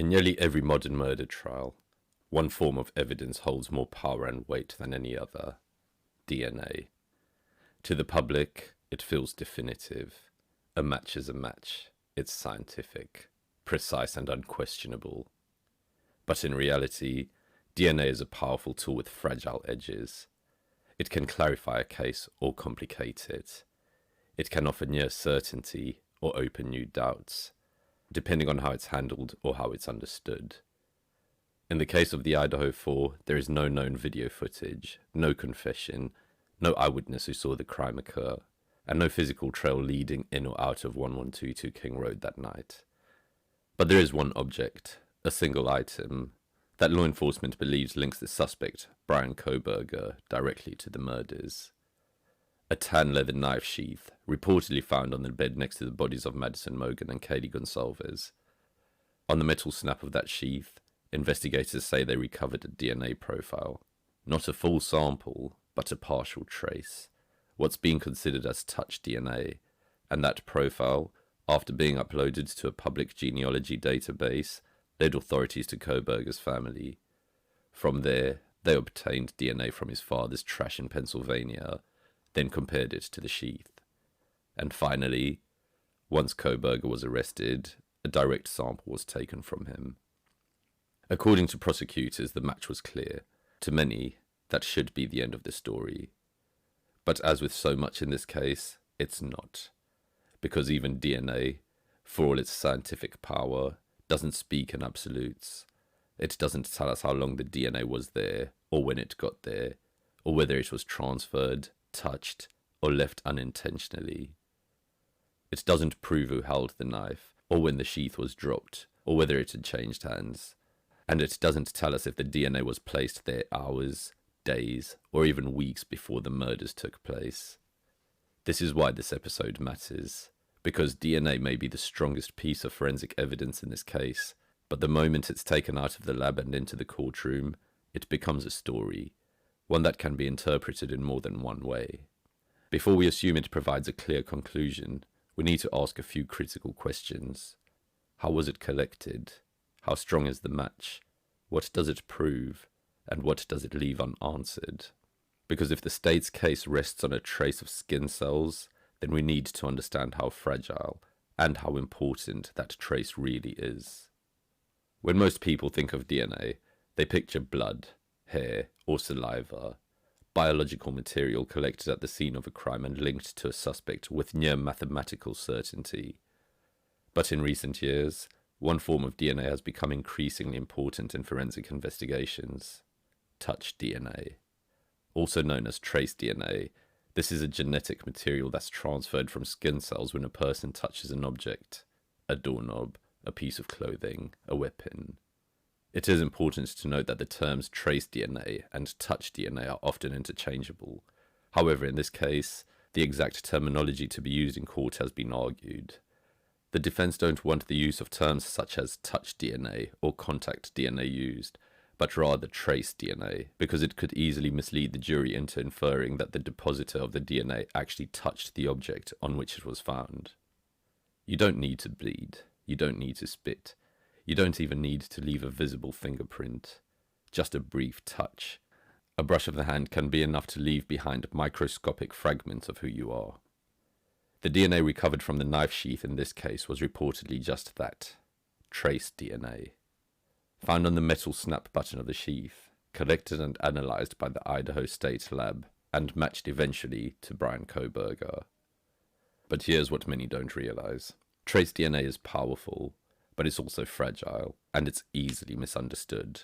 In nearly every modern murder trial, one form of evidence holds more power and weight than any other: DNA. To the public, it feels definitive. A match is a match. It's scientific, precise and unquestionable. But in reality, DNA is a powerful tool with fragile edges. It can clarify a case or complicate it. It can offer near certainty or open new doubts, depending on how it's handled or how it's understood. In the case of the Idaho 4, there is no known video footage, no confession, no eyewitness who saw the crime occur, and no physical trail leading in or out of 1122 King Road that night. But there is one object, a single item, that law enforcement believes links the suspect, Bryan Kohberger, directly to the murders. A tan leather knife sheath, reportedly found on the bed next to the bodies of Madison Mogen and Kaylee Gonsalves. On the metal snap of that sheath, investigators say they recovered a DNA profile. Not a full sample, but a partial trace. What's being considered as touch DNA, and that profile, after being uploaded to a public genealogy database, led authorities to Kohberger's family. From there, they obtained DNA from his father's trash in Pennsylvania, then compared it to the sheath. And finally, once Kohberger was arrested, a direct sample was taken from him. According to prosecutors, the match was clear. To many, that should be the end of the story. But as with so much in this case, it's not. Because even DNA, for all its scientific power, doesn't speak in absolutes. It doesn't tell us how long the DNA was there, or when it got there, or whether it was transferred, touched, or left unintentionally. It doesn't prove who held the knife, or when the sheath was dropped, or whether it had changed hands. And it doesn't tell us if the DNA was placed there hours, days, or even weeks before the murders took place. This is why this episode matters, because DNA may be the strongest piece of forensic evidence in this case, but the moment it's taken out of the lab and into the courtroom, it becomes a story, one that can be interpreted in more than one way. Before we assume it provides a clear conclusion, we need to ask a few critical questions. How was it collected? How strong is the match? What does it prove? And what does it leave unanswered? Because if the state's case rests on a trace of skin cells, then we need to understand how fragile and how important that trace really is. When most people think of DNA, they picture blood, hair, or saliva, biological material collected at the scene of a crime and linked to a suspect with near mathematical certainty. But in recent years, one form of DNA has become increasingly important in forensic investigations: touch DNA. Also known as trace DNA, this is a genetic material that's transferred from skin cells when a person touches an object, a doorknob, a piece of clothing, a weapon. It is important to note that the terms trace DNA and touch DNA are often interchangeable. However, in this case, the exact terminology to be used in court has been argued. The defense don't want the use of terms such as touch DNA or contact DNA used, but rather trace DNA, because it could easily mislead the jury into inferring that the depositor of the DNA actually touched the object on which it was found. You don't need to bleed. You don't need to spit. You don't even need to leave a visible fingerprint. Just a brief touch. A brush of the hand can be enough to leave behind microscopic fragments of who you are. The DNA recovered from the knife sheath in this case was reportedly just that: trace DNA. Found on the metal snap button of the sheath, collected and analyzed by the Idaho State Lab, and matched eventually to Bryan Kohberger. But here's what many don't realize. Trace DNA is powerful, but it's also fragile, and it's easily misunderstood.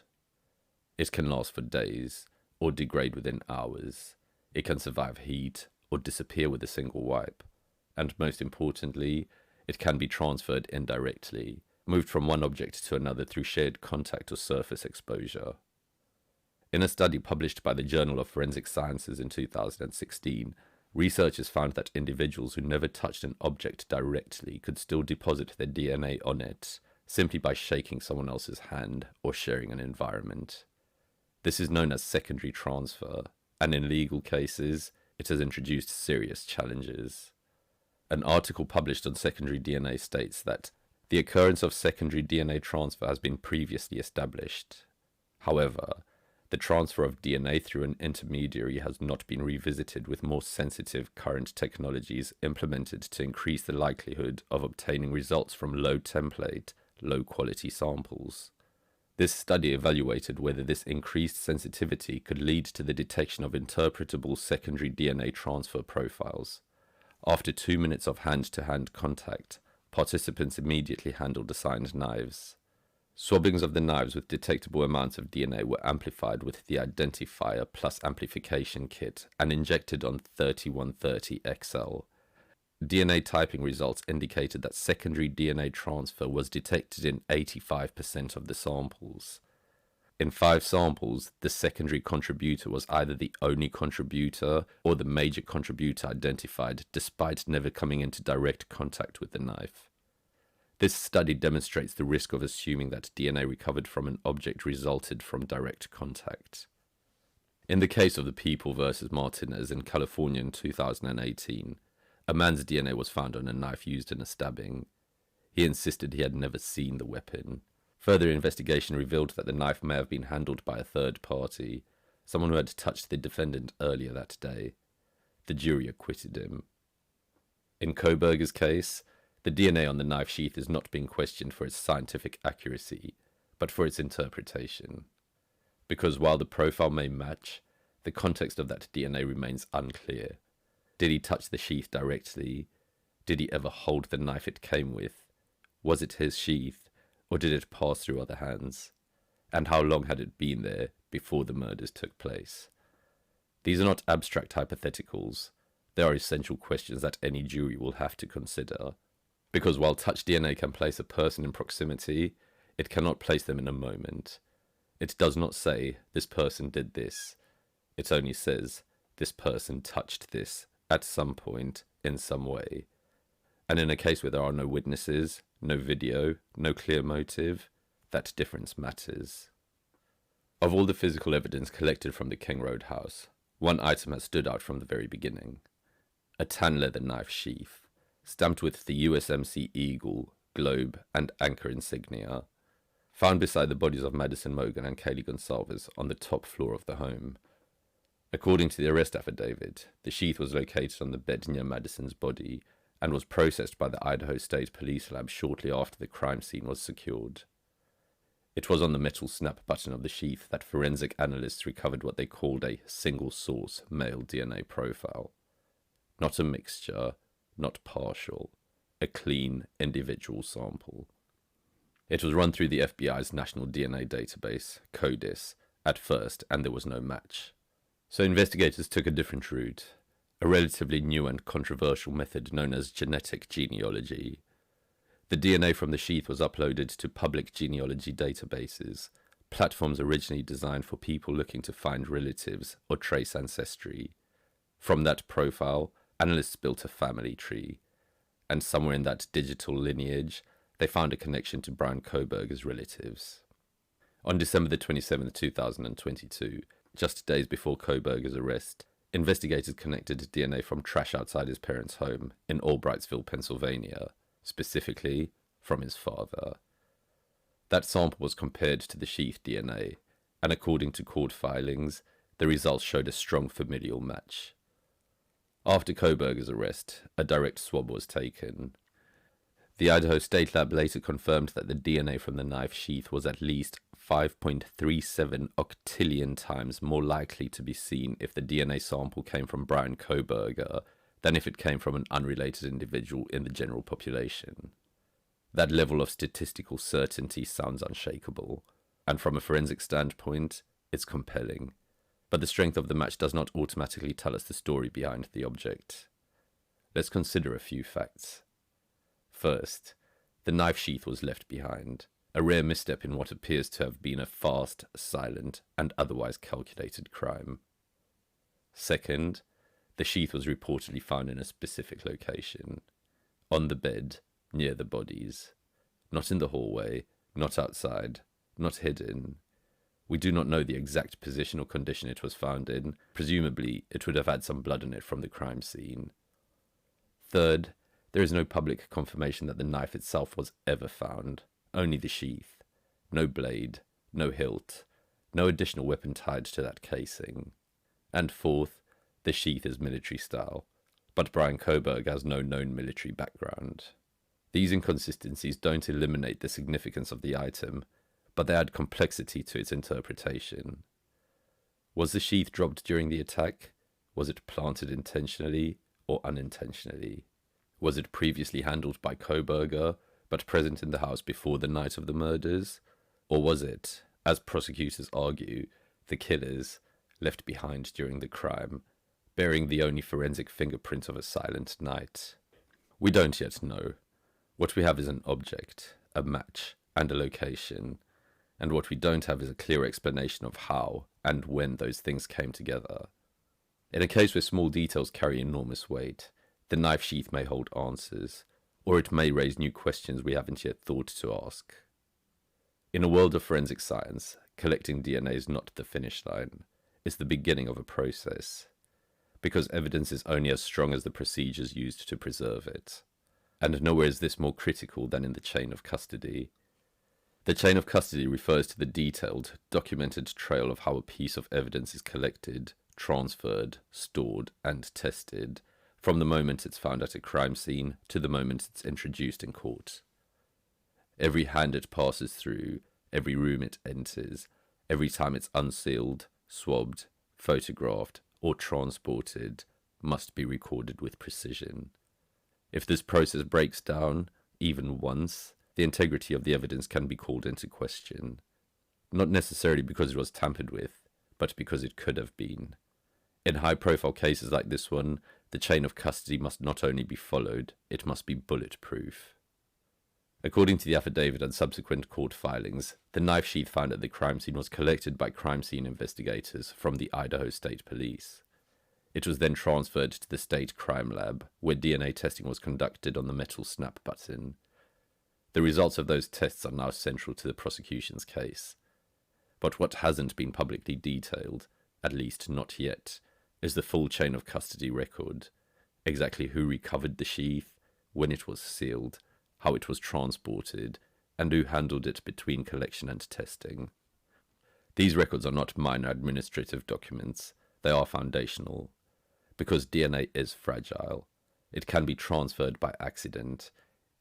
It can last for days, or degrade within hours. It can survive heat, or disappear with a single wipe. And most importantly, it can be transferred indirectly, moved from one object to another through shared contact or surface exposure. In a study published by the Journal of Forensic Sciences in 2016, researchers found that individuals who never touched an object directly could still deposit their DNA on it, simply by shaking someone else's hand or sharing an environment. This is known as secondary transfer, and in legal cases, it has introduced serious challenges. An article published on secondary DNA states that The occurrence of secondary DNA transfer has been previously established. However, the transfer of DNA through an intermediary has not been revisited with more sensitive current technologies implemented to increase the likelihood of obtaining results from low-template, low-quality samples. This study evaluated whether this increased sensitivity could lead to the detection of interpretable secondary DNA transfer profiles. After 2 minutes of hand-to-hand contact, participants immediately handled assigned knives. Swabbings of the knives with detectable amounts of DNA were amplified with the identifier plus amplification kit and injected on 3130XL. DNA typing results indicated that secondary DNA transfer was detected in 85% of the samples. In 5 samples, the secondary contributor was either the only contributor or the major contributor identified, despite never coming into direct contact with the knife. This study demonstrates the risk of assuming that DNA recovered from an object resulted from direct contact. In the case of the People versus Martinez in California in 2018, a man's DNA was found on a knife used in a stabbing. He insisted he had never seen the weapon. Further investigation revealed that the knife may have been handled by a third party, someone who had touched the defendant earlier that day. The jury acquitted him. In Kohberger's case, the DNA on the knife sheath is not being questioned for its scientific accuracy, but for its interpretation. Because while the profile may match, the context of that DNA remains unclear. Did he touch the sheath directly? Did he ever hold the knife it came with? Was it his sheath, or did it pass through other hands? And how long had it been there before the murders took place? These are not abstract hypotheticals. They are essential questions that any jury will have to consider. Because while touch DNA can place a person in proximity, it cannot place them in a moment. It does not say, this person did this. It only says, this person touched this at some point, in some way. And in a case where there are no witnesses, no video, no clear motive, that difference matters. Of all the physical evidence collected from the King Road house, one item has stood out from the very beginning. A tan leather knife sheath, stamped with the USMC Eagle, Globe, and Anchor insignia, found beside the bodies of Madison Mogan and Kaylee Gonsalves on the top floor of the home. According to the arrest affidavit, the sheath was located on the bed near Madison's body and was processed by the Idaho State Police Lab shortly after the crime scene was secured. It was on the metal snap button of the sheath that forensic analysts recovered what they called a single-source male DNA profile. Not a mixture, not partial, a clean individual sample. It was run through the FBI's National DNA Database, CODIS, at first, and there was no match. So investigators took a different route, a relatively new and controversial method known as genetic genealogy. The DNA from the sheath was uploaded to public genealogy databases, platforms originally designed for people looking to find relatives or trace ancestry. From that profile, analysts built a family tree, and somewhere in that digital lineage, they found a connection to Bryan Kohberger's relatives. On December the 27th, 2022, just days before Kohberger's arrest, investigators connected DNA from trash outside his parents' home in Albrightsville, Pennsylvania, specifically from his father. That sample was compared to the sheath DNA, and according to court filings, the results showed a strong familial match. After Kohberger's arrest, a direct swab was taken. The Idaho State Lab later confirmed that the DNA from the knife sheath was at least 5.37 octillion times more likely to be seen if the DNA sample came from Bryan Kohberger than if it came from an unrelated individual in the general population. That level of statistical certainty sounds unshakable, and from a forensic standpoint, it's compelling. But the strength of the match does not automatically tell us the story behind the object. Let's consider a few facts. First, the knife sheath was left behind, a rare misstep in what appears to have been a fast, silent, and otherwise calculated crime. Second, the sheath was reportedly found in a specific location, on the bed, near the bodies. Not in the hallway, not outside, not hidden. We do not know the exact position or condition it was found in. Presumably, it would have had some blood on it from the crime scene. Third, There is no public confirmation that the knife itself was ever found, only the sheath. No blade, no hilt, no additional weapon tied to that casing. And fourth, the sheath is military style, but Bryan Kohberger has no known military background. These inconsistencies don't eliminate the significance of the item, but they add complexity to its interpretation. Was the sheath dropped during the attack? Was it planted intentionally or unintentionally? Was it previously handled by Kohberger, but present in the house before the night of the murders? Or was it, as prosecutors argue, the killers left behind during the crime, bearing the only forensic fingerprint of a silent night? We don't yet know. What we have is an object, a match, and a location, and what we don't have is a clear explanation of how and when those things came together. In a case where small details carry enormous weight, the knife sheath may hold answers, or it may raise new questions we haven't yet thought to ask. In a world of forensic science, collecting DNA is not the finish line, it's the beginning of a process, because evidence is only as strong as the procedures used to preserve it. And nowhere is this more critical than in the chain of custody. The chain of custody refers to the detailed, documented trail of how a piece of evidence is collected, transferred, stored, and tested, from the moment it's found at a crime scene to the moment it's introduced in court. Every hand it passes through, every room it enters, every time it's unsealed, swabbed, photographed, or transported, must be recorded with precision. If this process breaks down, even once, the integrity of the evidence can be called into question. Not necessarily because it was tampered with, but because it could have been. In high-profile cases like this one, the chain of custody must not only be followed, it must be bulletproof. According to the affidavit and subsequent court filings, the knife sheath found at the crime scene was collected by crime scene investigators from the Idaho State Police. It was then transferred to the state crime lab, where DNA testing was conducted on the metal snap button. The results of those tests are now central to the prosecution's case. But what hasn't been publicly detailed, at least not yet, is the full chain of custody record. Exactly who recovered the sheath, when it was sealed, how it was transported, and who handled it between collection and testing. These records are not minor administrative documents, they are foundational. Because DNA is fragile. It can be transferred by accident.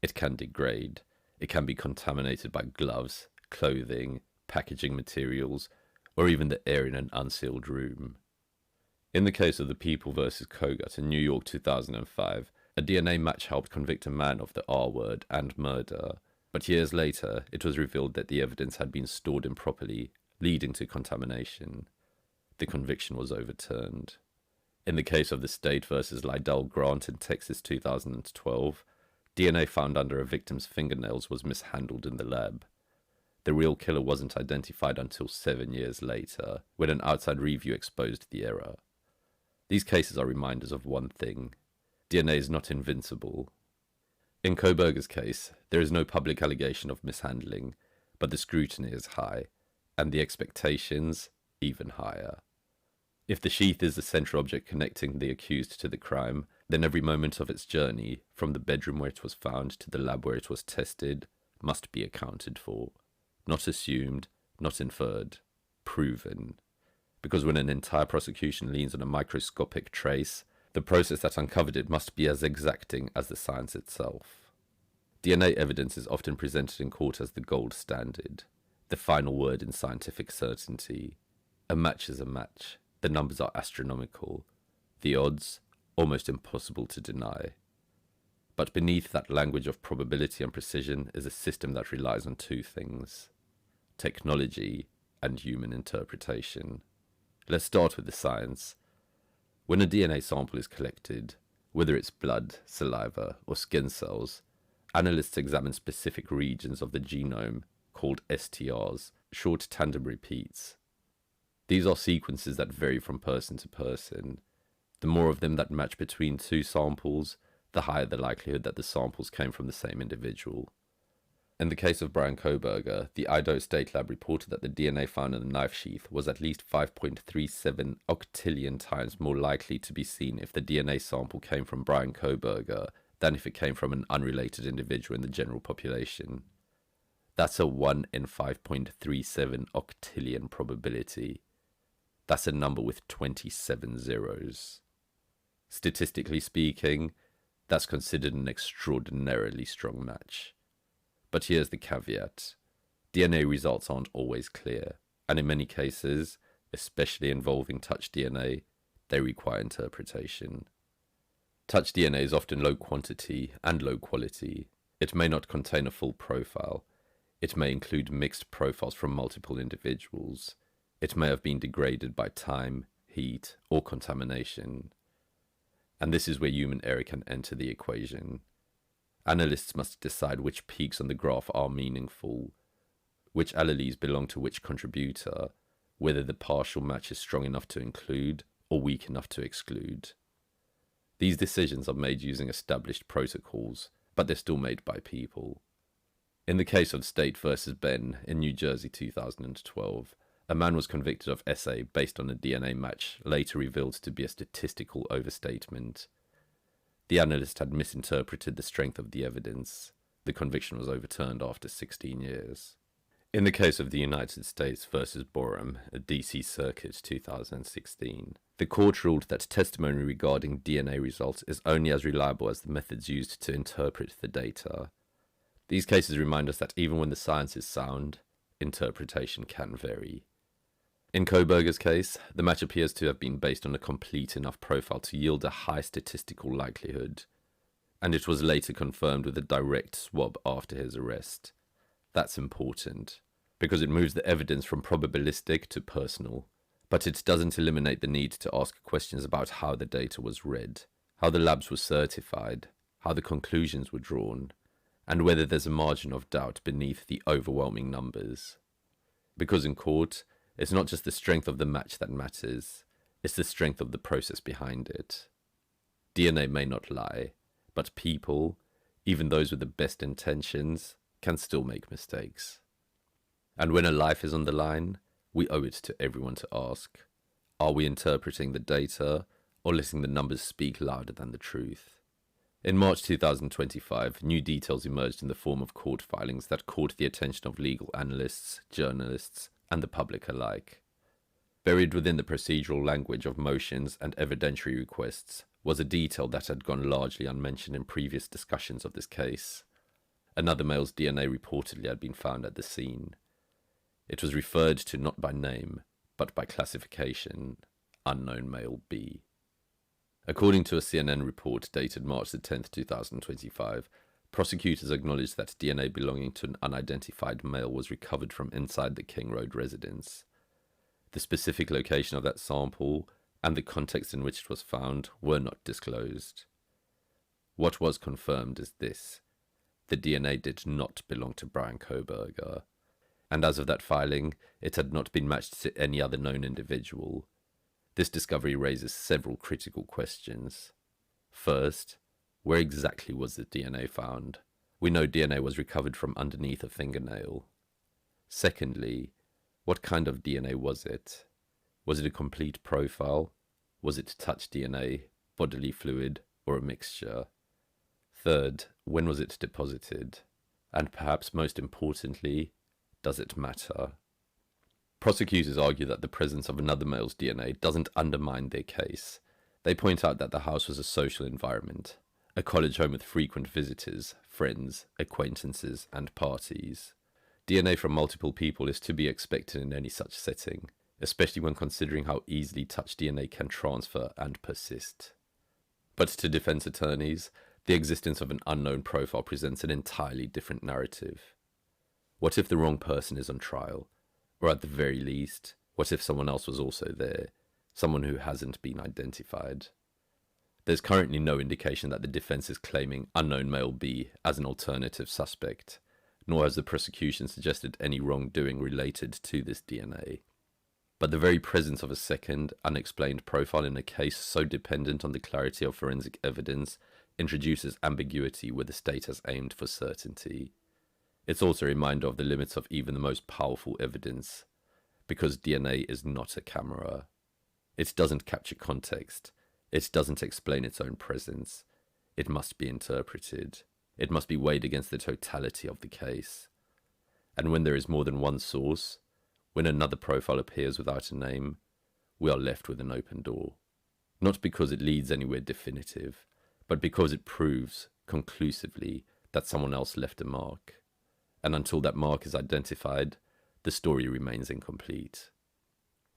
It can degrade. It can be contaminated by gloves, clothing, packaging materials, or even the air in an unsealed room. In the case of the People vs. Kogut in New York 2005, a DNA match helped convict a man of the R word and murder, but years later it was revealed that the evidence had been stored improperly, leading to contamination. The conviction was overturned. In the case of the State vs. Lydell Grant in Texas 2012, DNA found under a victim's fingernails was mishandled in the lab. The real killer wasn't identified until 7 years later, when an outside review exposed the error. These cases are reminders of one thing: DNA is not invincible. In Kohberger's case, there is no public allegation of mishandling, but the scrutiny is high, and the expectations even higher. If the sheath is the central object connecting the accused to the crime, then every moment of its journey, from the bedroom where it was found to the lab where it was tested, must be accounted for. Not assumed, not inferred, proven. Because when an entire prosecution leans on a microscopic trace, the process that uncovered it must be as exacting as the science itself. DNA evidence is often presented in court as the gold standard, the final word in scientific certainty. A match is a match. The numbers are astronomical. The odds, almost impossible to deny. But beneath that language of probability and precision is a system that relies on two things: technology and human interpretation. Let's start with the science. When a DNA sample is collected, whether it's blood, saliva, or skin cells, analysts examine specific regions of the genome, called STRs, short tandem repeats. These are sequences that vary from person to person. The more of them that match between two samples, the higher the likelihood that the samples came from the same individual. In the case of Bryan Kohberger, the Idaho State Lab reported that the DNA found in the knife sheath was at least 5.37 octillion times more likely to be seen if the DNA sample came from Bryan Kohberger than if it came from an unrelated individual in the general population. That's a 1 in 5.37 octillion probability. That's a number with 27 zeros. Statistically speaking, that's considered an extraordinarily strong match. But here's the caveat. DNA results aren't always clear, and in many cases, especially involving touch DNA, they require interpretation. Touch DNA is often low quantity and low quality. It may not contain a full profile. It may include mixed profiles from multiple individuals. It may have been degraded by time, heat, or contamination. And this is where human error can enter the equation. Analysts must decide which peaks on the graph are meaningful, which alleles belong to which contributor, whether the partial match is strong enough to include or weak enough to exclude. These decisions are made using established protocols, but they're still made by people. In the case of State versus Ben in New Jersey 2012, a man was convicted of SA based on a DNA match later revealed to be a statistical overstatement. The analyst had misinterpreted the strength of the evidence. The conviction was overturned after 16 years. In the case of the United States versus Borum, a DC Circuit 2016, the court ruled that testimony regarding DNA results is only as reliable as the methods used to interpret the data. These cases remind us that even when the science is sound, interpretation can vary. In Kohberger's case, the match appears to have been based on a complete enough profile to yield a high statistical likelihood, and it was later confirmed with a direct swab after his arrest. That's important, because it moves the evidence from probabilistic to personal, but it doesn't eliminate the need to ask questions about how the data was read, how the labs were certified, how the conclusions were drawn, and whether there's a margin of doubt beneath the overwhelming numbers. Because in court, it's not just the strength of the match that matters, it's the strength of the process behind it. DNA may not lie, but people, even those with the best intentions, can still make mistakes. And when a life is on the line, we owe it to everyone to ask, are we interpreting the data or letting the numbers speak louder than the truth? In March 2025, new details emerged in the form of court filings that caught the attention of legal analysts, journalists, and the public alike. Buried within the procedural language of motions and evidentiary requests was a detail that had gone largely unmentioned in previous discussions of this case. Another male's DNA reportedly had been found at the scene. It was referred to not by name, but by classification, unknown male B. According to a CNN report dated March 10, 2025, prosecutors acknowledged that DNA belonging to an unidentified male was recovered from inside the King Road residence. The specific location of that sample and the context in which it was found were not disclosed. What was confirmed is this: the DNA did not belong to Bryan Kohberger, and as of that filing, it had not been matched to any other known individual. This discovery raises several critical questions. First, where exactly was the DNA found? We know DNA was recovered from underneath a fingernail. Secondly, what kind of DNA was it? Was it a complete profile? Was it touch DNA, bodily fluid, or a mixture? Third, when was it deposited? And perhaps most importantly, does it matter? Prosecutors argue that the presence of another male's DNA doesn't undermine their case. They point out that the house was a social environment, a college home with frequent visitors, friends, acquaintances, and parties. DNA from multiple people is to be expected in any such setting, especially when considering how easily touch DNA can transfer and persist. But to defense attorneys, the existence of an unknown profile presents an entirely different narrative. What if the wrong person is on trial? Or at the very least, what if someone else was also there, someone who hasn't been identified? There's currently no indication that the defense is claiming unknown male B as an alternative suspect, nor has the prosecution suggested any wrongdoing related to this DNA. But the very presence of a second, unexplained profile in a case so dependent on the clarity of forensic evidence introduces ambiguity where the state has aimed for certainty. It's also a reminder of the limits of even the most powerful evidence, because DNA is not a camera. It doesn't capture context. It doesn't explain its own presence. it must be interpreted. It must be weighed against the totality of the case. And when there is more than one source, when another profile appears without a name, we are left with an open door. Not because it leads anywhere definitive, but because it proves conclusively that someone else left a mark. And until that mark is identified, the story remains incomplete.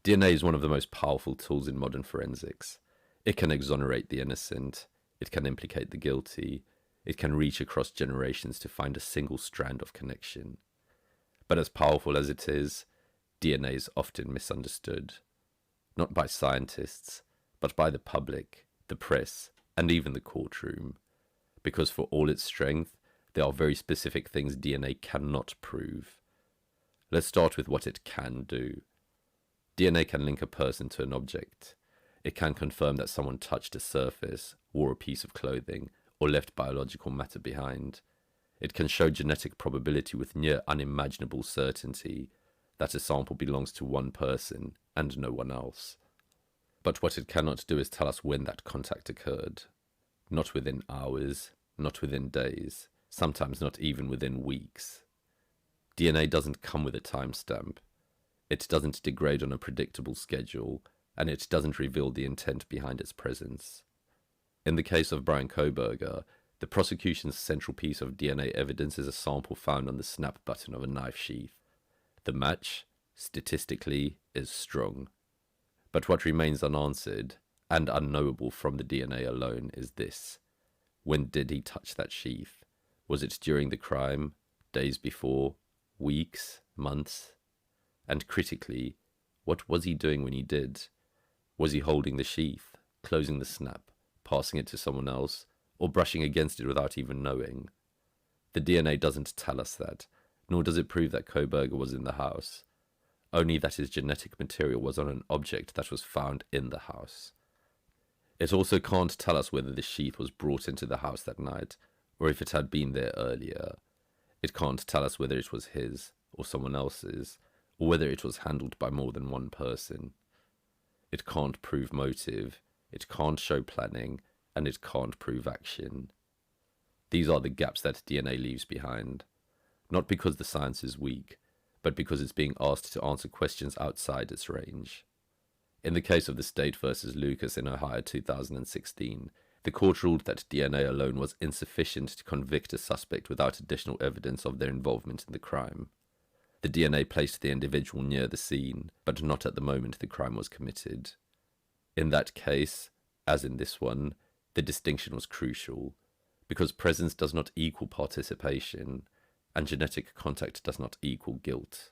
DNA is one of the most powerful tools in modern forensics. It can exonerate the innocent, it can implicate the guilty, it can reach across generations to find a single strand of connection. But as powerful as it is, DNA is often misunderstood. Not by scientists, but by the public, the press, and even the courtroom. Because for all its strength, there are very specific things DNA cannot prove. Let's start with what it can do. DNA can link a person to an object. It can confirm that someone touched a surface, wore a piece of clothing, or left biological matter behind. It can show genetic probability with near unimaginable certainty that a sample belongs to one person and no one else. But what it cannot do is tell us when that contact occurred. Not within hours, not within days, sometimes not even within weeks. DNA doesn't come with a timestamp. It doesn't degrade on a predictable schedule, and it doesn't reveal the intent behind its presence. In the case of Bryan Kohberger, the prosecution's central piece of DNA evidence is a sample found on the snap button of a knife sheath. The match, statistically, is strong. But what remains unanswered and unknowable from the DNA alone is this. When did he touch that sheath? Was it during the crime, days before, weeks, months? And critically, what was he doing when he did? Was he holding the sheath, closing the snap, passing it to someone else, or brushing against it without even knowing? The DNA doesn't tell us that, nor does it prove that Kohberger was in the house, only that his genetic material was on an object that was found in the house. It also can't tell us whether the sheath was brought into the house that night, or if it had been there earlier. It can't tell us whether it was his, or someone else's, or whether it was handled by more than one person. It can't prove motive, it can't show planning, and it can't prove action. These are the gaps that DNA leaves behind, not because the science is weak, but because it's being asked to answer questions outside its range. In the case of the State versus Lucas in Ohio 2016, the court ruled that DNA alone was insufficient to convict a suspect without additional evidence of their involvement in the crime. The DNA placed the individual near the scene, but not at the moment the crime was committed. In that case, as in this one, the distinction was crucial, because presence does not equal participation, and genetic contact does not equal guilt.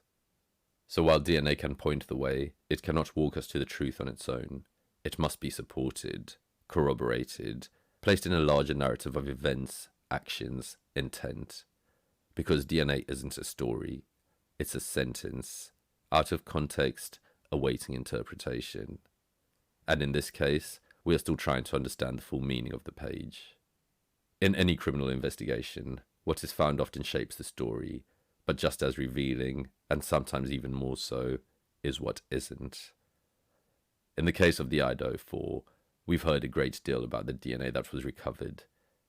So while DNA can point the way, it cannot walk us to the truth on its own. It must be supported, corroborated, placed in a larger narrative of events, actions, intent. Because DNA isn't a story, it's a sentence, out of context, awaiting interpretation. And in this case, we are still trying to understand the full meaning of the page. In any criminal investigation, what is found often shapes the story, but just as revealing, and sometimes even more so, is what isn't. In the case of the Idaho 4, we've heard a great deal about the DNA that was recovered.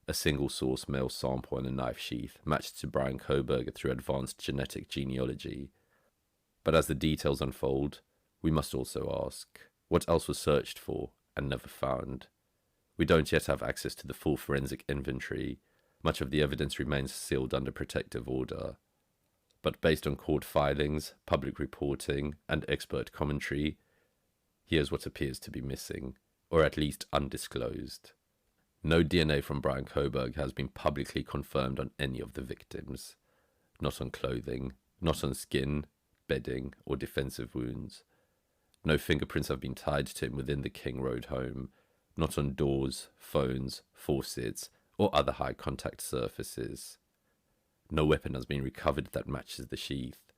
A single-source male sample on a knife sheath matched to Bryan Kohberger through advanced genetic genealogy. But as the details unfold, we must also ask, what else was searched for and never found? We don't yet have access to the full forensic inventory. Much of the evidence remains sealed under protective order. But based on court filings, public reporting, and expert commentary, here's what appears to be missing, or at least undisclosed. No DNA from Bryan Kohberger has been publicly confirmed on any of the victims. Not on clothing, not on skin, bedding, or defensive wounds. No fingerprints have been tied to him within the King Road home, not on doors, phones, faucets, or other high-contact surfaces. No weapon has been recovered that matches the sheath.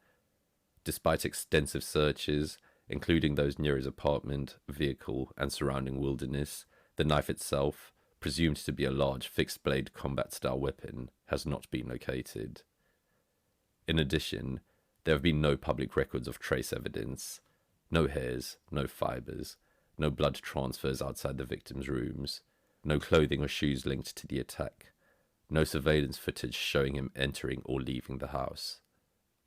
Despite extensive searches, including those near his apartment, vehicle, and surrounding wilderness, the knife itself, presumed to be a large fixed-blade combat-style weapon, has not been located. In addition, there have been no public records of trace evidence. No hairs, no fibers, no blood transfers outside the victim's rooms, no clothing or shoes linked to the attack, no surveillance footage showing him entering or leaving the house.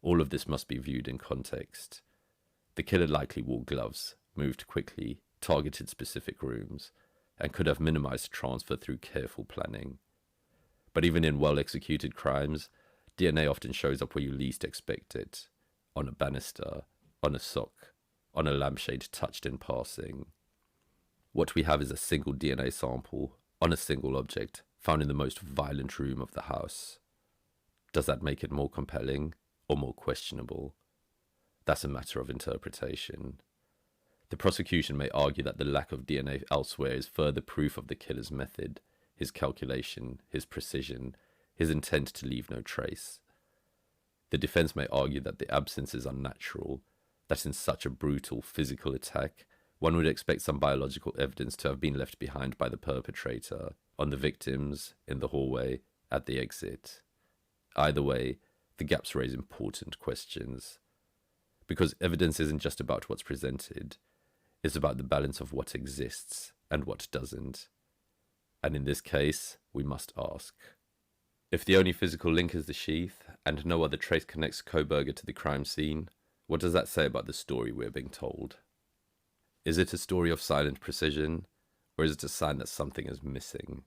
All of this must be viewed in context. The killer likely wore gloves, moved quickly, targeted specific rooms, and could have minimized transfer through careful planning. But even in well-executed crimes, DNA often shows up where you least expect it. On a banister, on a sock, on a lampshade touched in passing. What we have is a single DNA sample, on a single object, found in the most violent room of the house. Does that make it more compelling or more questionable? That's a matter of interpretation. The prosecution may argue that the lack of DNA elsewhere is further proof of the killer's method, his calculation, his precision, his intent to leave no trace. The defense may argue that the absence is unnatural, that in such a brutal physical attack, one would expect some biological evidence to have been left behind by the perpetrator, on the victims, in the hallway, at the exit. Either way, the gaps raise important questions. Because evidence isn't just about what's presented, it's about the balance of what exists and what doesn't. And in this case, we must ask. If the only physical link is the sheath, and no other trace connects Kohberger to the crime scene, what does that say about the story we're being told? Is it a story of silent precision, or is it a sign that something is missing?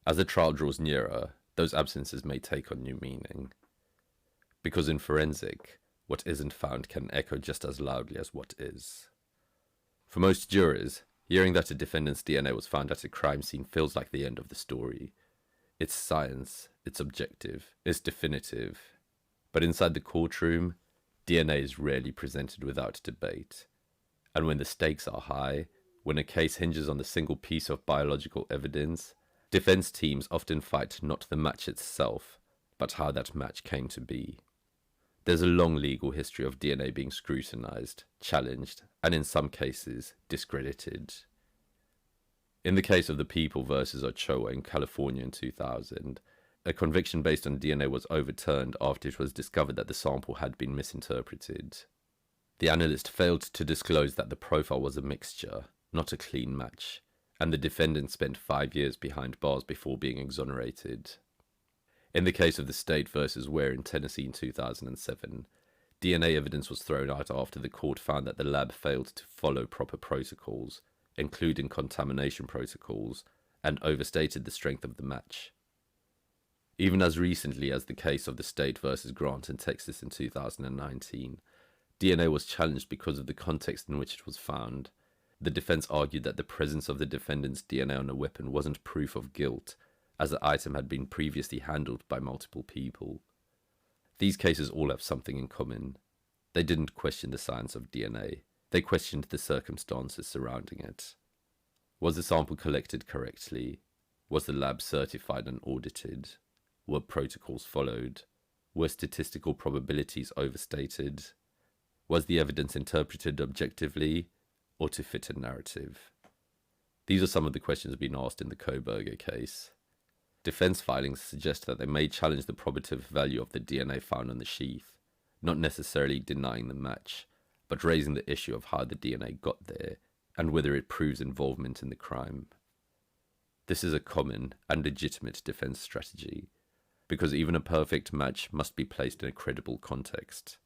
As the trial draws nearer, those absences may take on new meaning. Because in forensic, what isn't found can echo just as loudly as what is. For most jurors, hearing that a defendant's DNA was found at a crime scene feels like the end of the story. It's science, it's objective, it's definitive. But inside the courtroom, DNA is rarely presented without debate. And when the stakes are high, when a case hinges on a single piece of biological evidence, defense teams often fight not the match itself, but how that match came to be. There's a long legal history of DNA being scrutinized, challenged, and in some cases, discredited. In the case of the People versus Ochoa in California in 2000, a conviction based on DNA was overturned after it was discovered that the sample had been misinterpreted. The analyst failed to disclose that the profile was a mixture, not a clean match, and the defendant spent 5 years behind bars before being exonerated. In the case of the State versus Ware in Tennessee in 2007, DNA evidence was thrown out after the court found that the lab failed to follow proper protocols, including contamination protocols, and overstated the strength of the match. Even as recently as the case of the State versus Grant in Texas in 2019, DNA was challenged because of the context in which it was found. The defense argued that the presence of the defendant's DNA on a weapon wasn't proof of guilt, as the item had been previously handled by multiple people. These cases all have something in common. They didn't question the science of DNA. They questioned the circumstances surrounding it. Was the sample collected correctly? Was the lab certified and audited? Were protocols followed? Were statistical probabilities overstated? Was the evidence interpreted objectively or to fit a narrative? These are some of the questions being asked in the Kohberger case. Defense filings suggest that they may challenge the probative value of the DNA found on the sheath, not necessarily denying the match, but raising the issue of how the DNA got there and whether it proves involvement in the crime. This is a common and legitimate defense strategy, because even a perfect match must be placed in a credible context.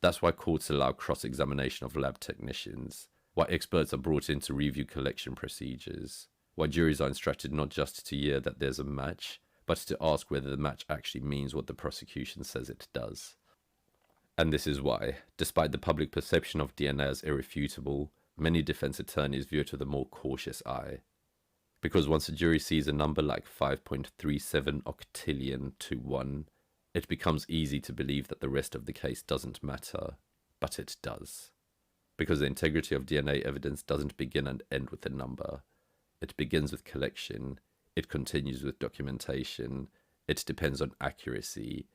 That's why courts allow cross-examination of lab technicians, why experts are brought in to review collection procedures, why juries are instructed not just to hear that there's a match, but to ask whether the match actually means what the prosecution says it does. And this is why, despite the public perception of DNA as irrefutable, many defense attorneys view it with a more cautious eye. Because once a jury sees a number like 5.37 octillion to 1, it becomes easy to believe that the rest of the case doesn't matter, but it does. Because the integrity of DNA evidence doesn't begin and end with a number. It begins with collection, it continues with documentation, it depends on accuracy,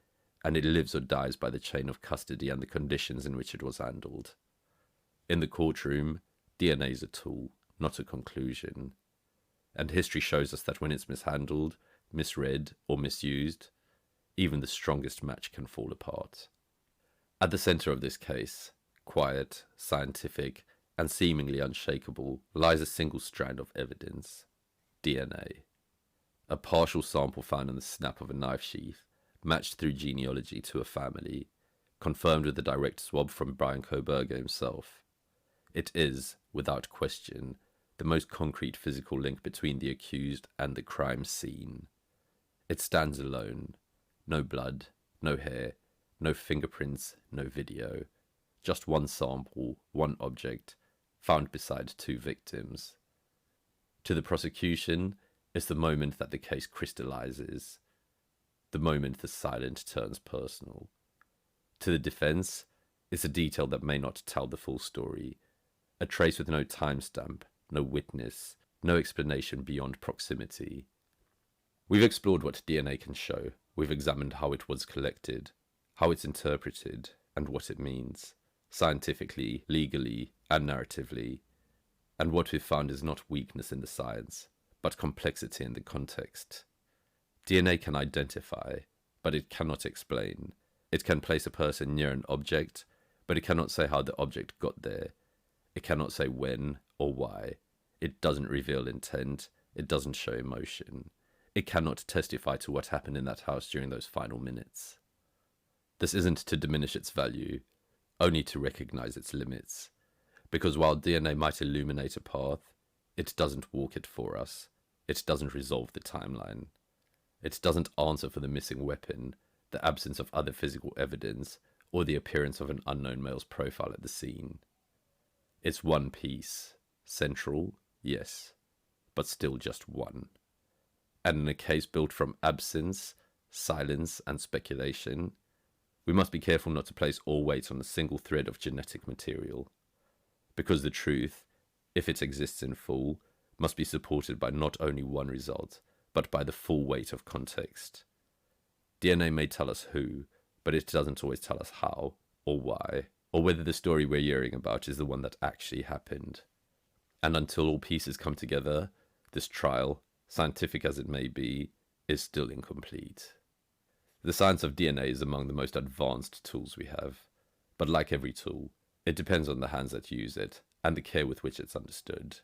and it lives or dies by the chain of custody and the conditions in which it was handled. In the courtroom, DNA is a tool, not a conclusion. And history shows us that when it's mishandled, misread, or misused, even the strongest match can fall apart. At the center of this case, quiet, scientific, and seemingly unshakable, lies a single strand of evidence: DNA. A partial sample found in the snap of a knife sheath, matched through genealogy to a family, confirmed with a direct swab from Bryan Kohberger himself. It is, without question, the most concrete physical link between the accused and the crime scene. It stands alone. No blood, no hair, no fingerprints, no video. Just one sample, one object, found beside two victims. To the prosecution, it's the moment that the case crystallizes, the moment the silent turns personal. To the defense, it's a detail that may not tell the full story, a trace with no timestamp, no witness, no explanation beyond proximity. We've explored what DNA can show. We've examined how it was collected, how it's interpreted, and what it means, scientifically, legally, and narratively. And what we've found is not weakness in the science, but complexity in the context. DNA can identify, but it cannot explain. It can place a person near an object, but it cannot say how the object got there. It cannot say when or why. It doesn't reveal intent. It doesn't show emotion. It cannot testify to what happened in that house during those final minutes. This isn't to diminish its value, only to recognize its limits. Because while DNA might illuminate a path, it doesn't walk it for us. It doesn't resolve the timeline. It doesn't answer for the missing weapon, the absence of other physical evidence, or the appearance of an unknown male's profile at the scene. It's one piece. Central, yes, but still just one. And in a case built from absence, silence, and speculation, we must be careful not to place all weight on a single thread of genetic material. Because the truth, if it exists in full, must be supported by not only one result, but by the full weight of context. DNA may tell us who, but it doesn't always tell us how, or why, or whether the story we're hearing about is the one that actually happened. And until all pieces come together, this trial, scientific as it may be, is still incomplete. The science of DNA is among the most advanced tools we have, but like every tool, it depends on the hands that use it and the care with which it's understood.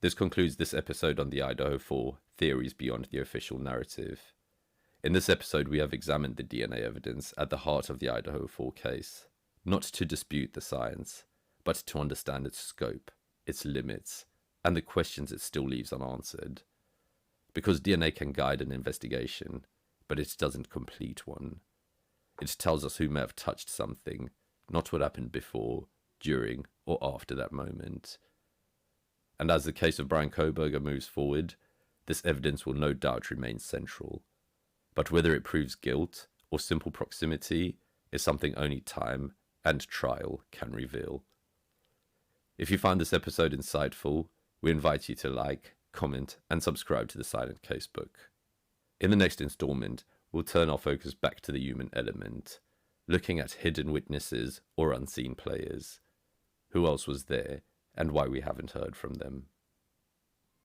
This concludes this episode on the Idaho 4 Theories Beyond the Official Narrative. In this episode, we have examined the DNA evidence at the heart of the Idaho 4 case, not to dispute the science, but to understand its scope, its limits, and the questions it still leaves unanswered. Because DNA can guide an investigation, but it doesn't complete one. It tells us who may have touched something, not what happened before, during, or after that moment. And as the case of Bryan Kohberger moves forward, this evidence will no doubt remain central. But whether it proves guilt or simple proximity is something only time and trial can reveal. If you find this episode insightful, we invite you to like, comment, and subscribe to the Silent Casebook. In the next installment, we'll turn our focus back to the human element, looking at hidden witnesses or unseen players. Who else was there, and why we haven't heard from them?